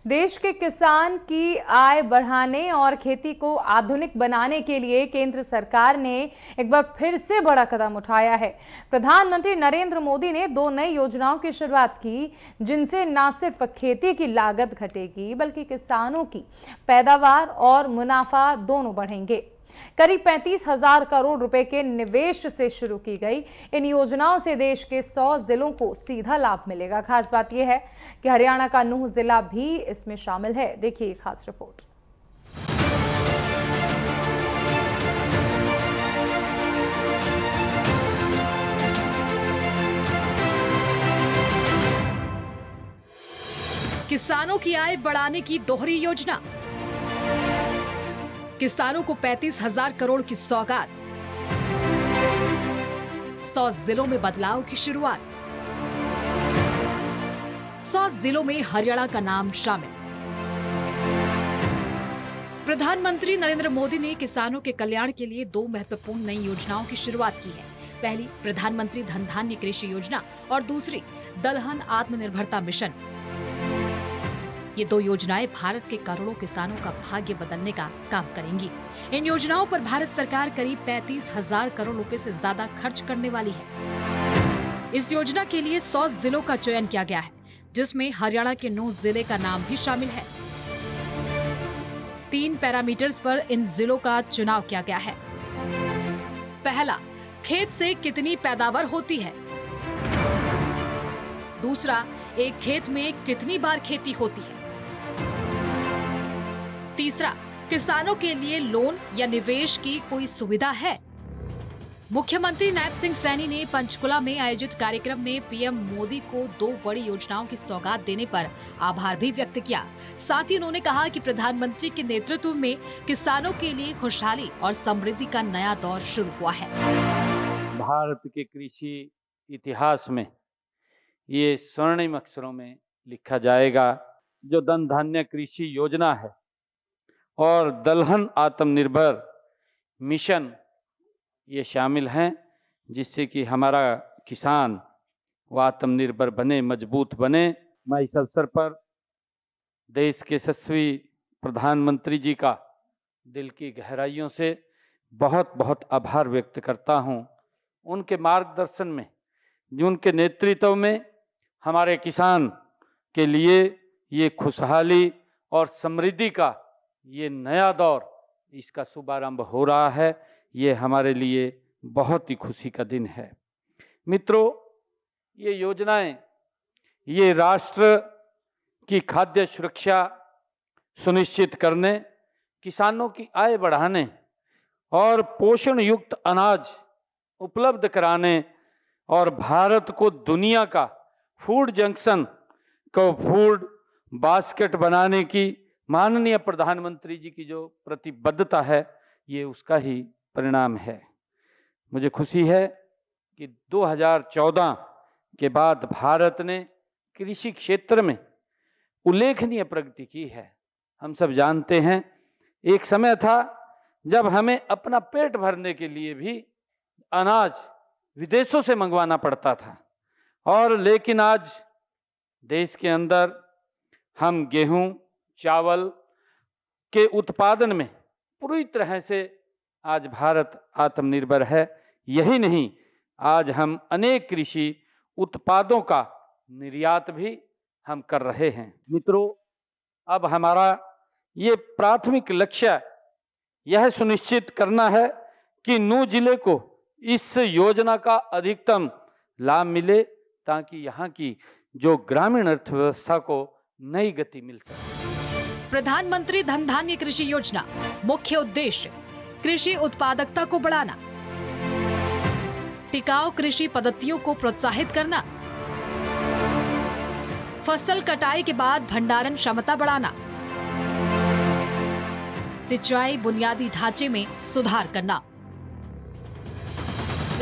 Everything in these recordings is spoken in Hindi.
देश के किसान की आय बढ़ाने और खेती को आधुनिक बनाने के लिए केंद्र सरकार ने एक बार फिर से बड़ा कदम उठाया है। प्रधानमंत्री नरेंद्र मोदी ने 2 नई योजनाओं की शुरुआत की, जिनसे न सिर्फ खेती की लागत घटेगी बल्कि किसानों की पैदावार और मुनाफा दोनों बढ़ेंगे। करीब 35,000 करोड़ रुपए के निवेश से शुरू की गई इन योजनाओं से देश के 100 जिलों को सीधा लाभ मिलेगा। खास बात यह है कि हरियाणा का नूह जिला भी इसमें शामिल है। देखिए ये खास रिपोर्ट। किसानों की आय बढ़ाने की दोहरी योजना। किसानों को 35,000 करोड़ की सौगात। 100 जिलों में बदलाव की शुरुआत। 100 जिलों में हरियाणा का नाम शामिल। प्रधानमंत्री नरेंद्र मोदी ने किसानों के कल्याण के लिए 2 महत्वपूर्ण नई योजनाओं की शुरुआत की है। पहली प्रधानमंत्री धन धान्य कृषि योजना और दूसरी दलहन आत्मनिर्भरता मिशन। ये 2 योजनाएं भारत के करोड़ों किसानों का भाग्य बदलने का काम करेंगी। इन योजनाओं पर भारत सरकार करीब 35,000 करोड़ रुपए से ज्यादा खर्च करने वाली है। इस योजना के लिए 100 जिलों का चयन किया गया है, जिसमें हरियाणा के नूह जिले का नाम भी शामिल है। 3 पैरामीटर्स पर इन जिलों का चुनाव किया गया है। पहला, खेत से कितनी पैदावार होती है। दूसरा, एक खेत में कितनी बार खेती होती है। तीसरा, किसानों के लिए लोन या निवेश की कोई सुविधा है। मुख्यमंत्री नायब सिंह सैनी ने पंचकुला में आयोजित कार्यक्रम में पीएम मोदी को 2 बड़ी योजनाओं की सौगात देने पर आभार भी व्यक्त किया। साथ ही उन्होंने कहा कि प्रधानमंत्री के नेतृत्व में किसानों के लिए खुशहाली और समृद्धि का नया दौर शुरू हुआ है। भारत के कृषि इतिहास में ये स्वर्णिम अक्षरों में लिखा जाएगा। जो धन धान्य कृषि योजना है और दलहन आत्मनिर्भर मिशन ये शामिल हैं, जिससे कि हमारा किसान वो आत्मनिर्भर बने, मजबूत बने। मैं इस अवसर पर देश के यशस्वी प्रधानमंत्री जी का दिल की गहराइयों से बहुत बहुत आभार व्यक्त करता हूँ। उनके मार्गदर्शन में, जो उनके नेतृत्व में हमारे किसान के लिए ये खुशहाली और समृद्धि का ये नया दौर, इसका शुभारंभ हो रहा है। ये हमारे लिए बहुत ही खुशी का दिन है। मित्रों, ये योजनाएं ये राष्ट्र की खाद्य सुरक्षा सुनिश्चित करने, किसानों की आय बढ़ाने और पोषण युक्त अनाज उपलब्ध कराने और भारत को दुनिया का फूड जंक्शन को फूड बास्केट बनाने की माननीय प्रधानमंत्री जी की जो प्रतिबद्धता है, ये उसका ही परिणाम है। मुझे खुशी है कि 2014 के बाद भारत ने कृषि क्षेत्र में उल्लेखनीय प्रगति की है। हम सब जानते हैं, एक समय था जब हमें अपना पेट भरने के लिए भी अनाज विदेशों से मंगवाना पड़ता था, और लेकिन आज देश के अंदर हम गेहूं, चावल के उत्पादन में पूरी तरह से आज भारत आत्मनिर्भर है। यही नहीं, आज हम अनेक कृषि उत्पादों का निर्यात भी हम कर रहे हैं। मित्रों, अब हमारा ये प्राथमिक लक्ष्य यह सुनिश्चित करना है कि नूह जिले को इस योजना का अधिकतम लाभ मिले, ताकि यहाँ की जो ग्रामीण अर्थव्यवस्था को नई गति मिल सके। प्रधानमंत्री धन धान्य कृषि योजना मुख्य उद्देश्य कृषि उत्पादकता को बढ़ाना, टिकाऊ कृषि पद्धतियों को प्रोत्साहित करना, फसल कटाई के बाद भंडारण क्षमता बढ़ाना, सिंचाई बुनियादी ढांचे में सुधार करना।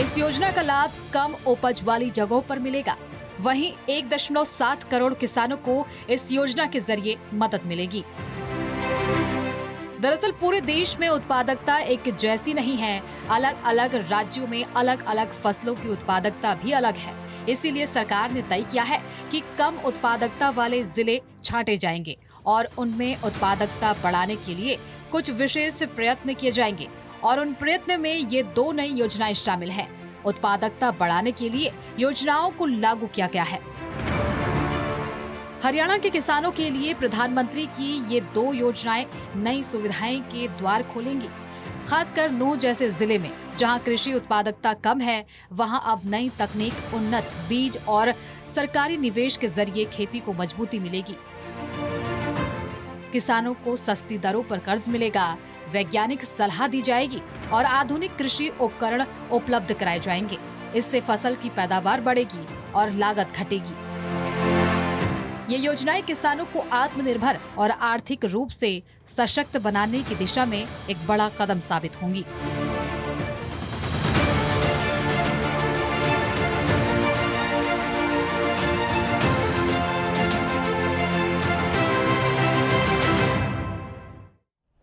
इस योजना का लाभ कम उपज वाली जगहों पर मिलेगा। वहीं 1.7 करोड़ किसानों को इस योजना के जरिए मदद मिलेगी। दरअसल पूरे देश में उत्पादकता एक जैसी नहीं है। अलग अलग राज्यों में अलग अलग फसलों की उत्पादकता भी अलग है। इसीलिए सरकार ने तय किया है कि कम उत्पादकता वाले जिले छांटे जाएंगे और उनमें उत्पादकता बढ़ाने के लिए कुछ विशेष प्रयत्न किए जाएंगे और उन प्रयत्न में ये 2 नई योजनाएं शामिल हैं। उत्पादकता बढ़ाने के लिए योजनाओं को लागू किया गया है। हरियाणा के किसानों के लिए प्रधानमंत्री की ये 2 योजनाएं नई सुविधाएं के द्वार खोलेंगी। खासकर नूंह जैसे जिले में जहां कृषि उत्पादकता कम है, वहां अब नई तकनीक, उन्नत बीज और सरकारी निवेश के जरिए खेती को मजबूती मिलेगी। किसानों को सस्ती दरों पर कर्ज मिलेगा, वैज्ञानिक सलाह दी जाएगी और आधुनिक कृषि उपकरण उपलब्ध कराए जाएंगे। इससे फसल की पैदावार बढ़ेगी और लागत घटेगी। ये योजनाएं किसानों को आत्मनिर्भर और आर्थिक रूप से सशक्त बनाने की दिशा में एक बड़ा कदम साबित होंगी।